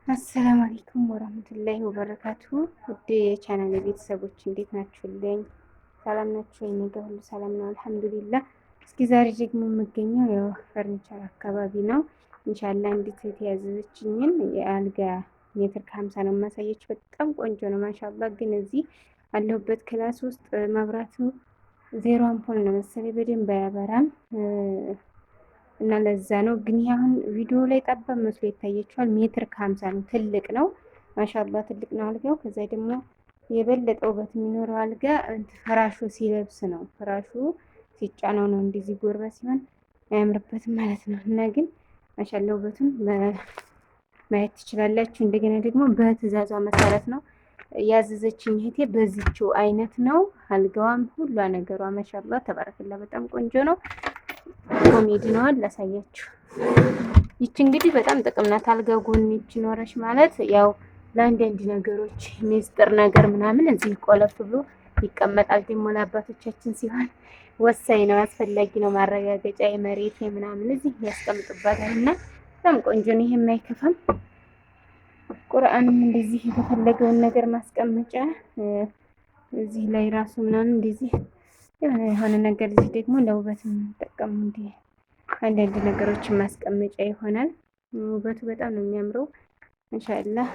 አሰላሙ አለይኩም ወራህመቱላሂ ወበረካቱሁ። ውድ የቻናል ቤተሰቦች እንዴት ናችሁልኝ? ሰላም ናችሁ? እኔ ጋር ሁሉ ሰላም ነው አልሐምዱሊላህ። እስኪ ዛሬ ደግሞ የምገኘው ያው ፈርኒቸር አካባቢ ነው። ኢንሻአላህ እንዴት የተያዘችኝን የአልጋ ሜትር ከ50 ነው የማሳየች። በጣም ቆንጆ ነው ማሻአላህ። ግን እዚህ አለሁበት ክላስ ውስጥ መብራቱ ዜሮ አምፖል ነው መሰለኝ በደንብ አያበራም እና ለዛ ነው። ግን አሁን ቪዲዮ ላይ ጠባብ መስሎ ይታያችኋል። ሜትር ከ50 ነው፣ ትልቅ ነው ማሻአላ፣ ትልቅ ነው አልጋው። ከዛ ደግሞ የበለጠ ውበት የሚኖረው አልጋ ፍራሹ ሲለብስ ነው። ፍራሹ ሲጫነው ነው እንደዚህ ጎርባ ሲሆን አያምርበትም ማለት ነው። እና ግን ማሻአላ ውበቱን ማየት ትችላላችሁ። እንደገና ደግሞ በትዕዛዟ መሰረት ነው ያዘዘችኝ እህቴ። በዚችው አይነት ነው አልጋዋም፣ ሁሏ ነገሯ ማሻአላ ተባረከላ፣ በጣም ቆንጆ ነው። ኮሜዲ ነው ላሳያችሁ። ይቺ እንግዲህ በጣም ጥቅም ናት። አልጋ ጎን ይቺ ኖረች ማለት ያው ለአንዳንድ ነገሮች ሚስጥር ነገር ምናምን እዚህ ቆለፍ ብሎ ይቀመጣል። ደግሞ ለአባቶቻችን ሲሆን ወሳኝ ነው፣ አስፈላጊ ነው። ማረጋገጫ የመሬት ምናምን እዚህ ያስቀምጡባታል እና በጣም ቆንጆ ነው። ይሄ የማይከፋም ቁርአንም እንደዚህ የተፈለገውን ነገር ማስቀመጫ እዚህ ላይ ራሱ ምናምን እንደዚህ የሆነ ነገር እዚህ ደግሞ ለውበት የምንጠቀሙ እንዲ አንዳንድ ነገሮችን ማስቀመጫ ይሆናል። ውበቱ በጣም ነው የሚያምረው ኢንሻአላህ።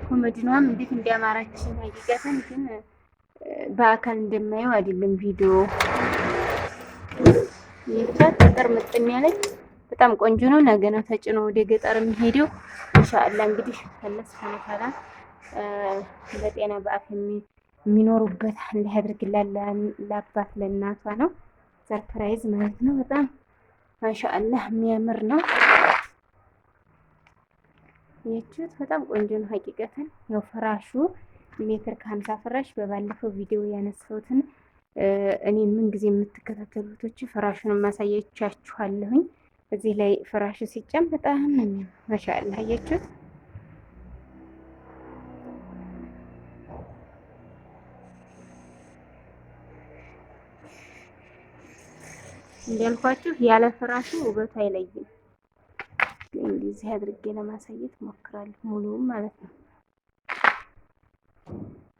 ኮሜዲኗም እንዴት እንዲያማራችን ሀቂቀተን ግን በአካል እንደማየው አይደለም ቪዲዮ ይቻት ገጠር ምጥን ያለች በጣም ቆንጆ ነው። ነገ ነው ተጭኖ ወደ ገጠር የሚሄደው ኢንሻአላህ። እንግዲህ አላህ ሱብሃነሁ ወተዓላ በጤና በአፍ የሚኖሩበት አላህ ያድርግላል። ለአባት ለእናቷ ነው ሰርፕራይዝ ማለት ነው። በጣም ማሻአላህ የሚያምር ነው። ይህችት በጣም ቆንጆ ነው ሀቂቀተን። ያው ፍራሹ ሜትር ከ50 ፍራሽ በባለፈው ቪዲዮ ያነሳሁትን እኔ ምን ጊዜ የምትከታተሉቶች ፍራሹን ማሳያቻችኋለሁኝ። እዚህ ላይ ፍራሹ ሲጫን በጣም ነው ማሻአላህ። አያችሁት? እንዳልኳችሁ ያለ ፍራሹ ውበቱ አይለይም። እንደዚህ አድርጌ ለማሳየት ሞክራለሁ፣ ሙሉውን ማለት ነው።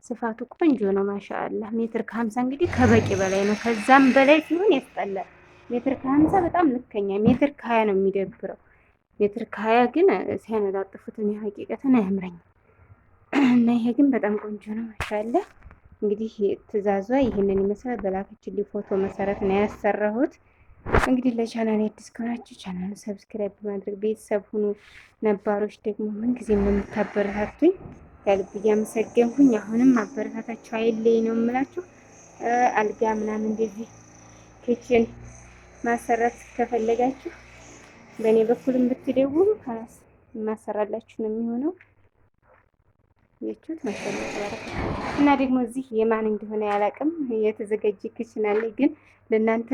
ስፋቱ ቆንጆ ነው ማሻአላህ። ሜትር ከ50 እንግዲህ ከበቂ በላይ ነው። ከዛም በላይ ሲሆን ያስጠላል። ሜትር ከ50 በጣም ልከኛ። ሜትር ከ20 ነው የሚደብረው። ሜትር ከ20 ግን ሲያነጣጥፉት እኔ ሀቂቀትን አያምረኝም። እና ይሄ ግን በጣም ቆንጆ ነው ማሻአላህ። እንግዲህ ትዕዛዟ ይህንን ይመስላል። በላከችልኝ ፎቶ መሰረት ነው ያሰራሁት። እንግዲህ ለቻናል አዲስ ከሆናችሁ ቻናል ሰብስክራይብ በማድረግ ቤተሰብ ሁኑ። ነባሮች ደግሞ ምንጊዜም የምታበረታቱኝ ከልብ እያመሰገንኩኝ አሁንም ማበረታታችሁ አይለይ ነው የምላችሁ። አልጋ ምናምን እንደዚህ ኪችን ማሰራት ከፈለጋችሁ በእኔ በኩልም ብትደውሉ ካላስ ማሰራላችሁ ነው የሚሆነው። የቹት ማሻአላህ ተባረከ። እና ደግሞ እዚህ የማን እንደሆነ ያላቅም የተዘጋጀ ኪችን አለ፣ ግን ለእናንተ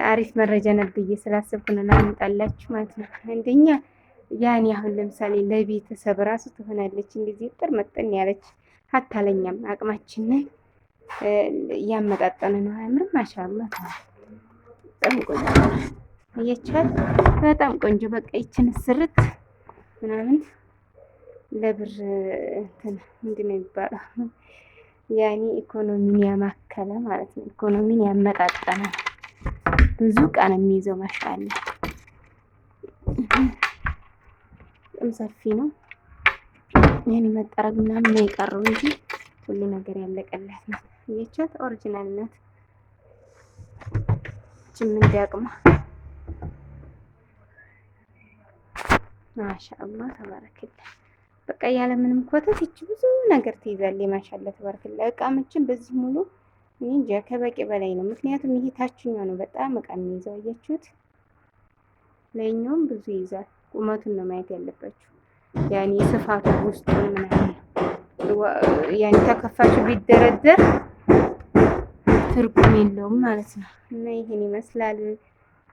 አሪፍ መረጃ ነብዬ ስላሰብኩ ነው ላምጣላችሁ ማለት ነው። አንደኛ ያኔ አሁን ለምሳሌ ለቤተሰብ ራሱ ትሆናለች እንደዚህ ጥር መጠን ያለች ሀታ ለኛም አቅማችንን እያመጣጠነ ነው። አያምርም? ማሻአላህ በጣም ቆንጆ እየቻል በጣም ቆንጆ። በቃ ይችን ስርት ምናምን ለብር እንትን ምንድን ነው የሚባለው? ያኔ ኢኮኖሚን ያማከለ ማለት ነው። ኢኮኖሚን ያመጣጠነ ብዙ ዕቃ ነው የሚይዘው። ማሻአላህ በጣም ሰፊ ነው። ይሄን መጠረግ ምናምን ነው የቀረው እንጂ ሁሉ ነገር ያለቀላት ነው። እየቻት ኦሪጂናል ናት። ምን እንዲያቅማ ማሻአላህ ተባረከላ። በቃ ያለ ምንም ኮተት ይቺ ብዙ ነገር ትይዛለች። ማሻአላህ ተባረከላ። እቃ መቼም በዚህ ሙሉ እንጃ ከበቂ በላይ ነው። ምክንያቱም ይሄ ታችኛው ነው በጣም እቃ የሚይዘው። አያችሁት? ላይኛውም ብዙ ይይዛል። ቁመቱን ነው ማየት ያለባችሁ። ያኔ ስፋቱ ውስጡን ምናምን ያኔ ተከፋችሁ ቢደረደር ትርጉም የለውም ማለት ነው። እና ይሄን ይመስላል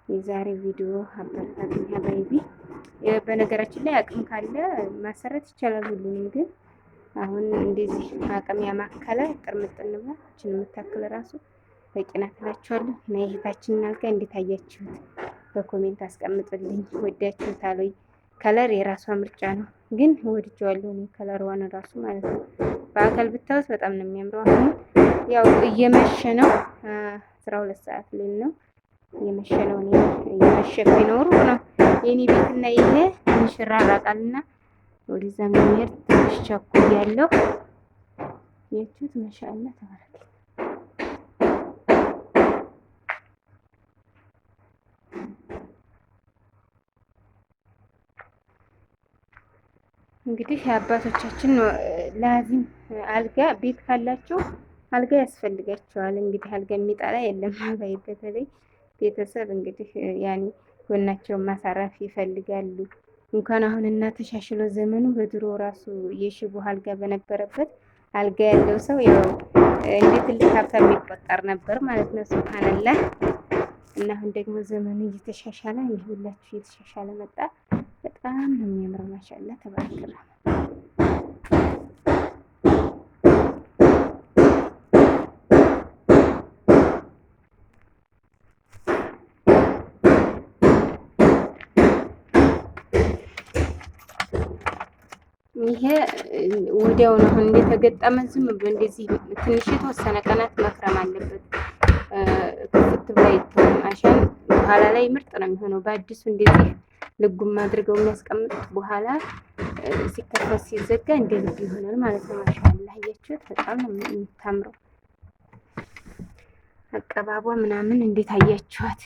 የዛሬ ቪዲዮ። አበረታቱኝ ሀባይቢ። በነገራችን ላይ አቅም ካለ ማሰራት ይቻላል ሁሉንም፣ ግን አሁን እንደዚህ አቅም ያማከለ ጥርምጥን ብላ እችን የምታክል ራሱ በቂ ናት እላችኋለሁ። እና የእህታችንን አልጋ እንዴት አያችሁት? በኮሜንት አስቀምጡልኝ። ወዳችሁታል ወይ? ከለር የራሷ ምርጫ ነው፣ ግን ወድጀዋለሁ እኔ ከለሯን ራሱ ማለት ነው። በአካል ብታዩት በጣም ነው የሚያምረው። አሁን ያው እየመሸ ነው፣ 12 ሰዓት ላይ ነው እየመሸ ነው። እኔ እየመሸ ቢኖሩ ነው የኔ ቤትና ይሄ ትንሽ ይራራቃልና ወደዛ የሚሄድ ትንሽ ቸኩያለሁ። የቹት ማሻአላ ተባረከ። እንግዲህ የአባቶቻችን ላዚም አልጋ ቤት ካላቸው አልጋ ያስፈልጋቸዋል። እንግዲህ አልጋ የሚጠላ የለም። አባይ በተለይ ቤተሰብ እንግዲህ ያኔ ጎናቸውን ማሳረፍ ይፈልጋሉ። እንኳን አሁን እና ተሻሽሎ ዘመኑ በድሮ ራሱ የሽቦ አልጋ በነበረበት አልጋ ያለው ሰው ያው እንደ ትልቅ ሀብታም የሚቆጠር ነበር ማለት ነው። ሱብሃንአላህ። እና አሁን ደግሞ ዘመኑ እየተሻሻለ ይህ ሁላችሁ እየተሻሻለ መጣ። በጣም ነው የሚያምረው። ማሻአላ ተባረከ። ይሄ ወዲያው ነው አሁን እንደተገጠመ ዝም ብሎ እንደዚህ ትንሽ የተወሰነ ቀናት መክረም አለበት። ክፍት ብላ ይተውም አሻን በኋላ ላይ ምርጥ ነው የሚሆነው። በአዲሱ እንደዚህ ልጉም አድርገው የሚያስቀምጡት በኋላ ሲከፈት ሲዘጋ እንደ ልብ ይሆናል ማለት ነው። ማሻአላህ አያችሁት? በጣም ነው የምታምረው። አቀባቧ ምናምን እንዴት አያችኋት?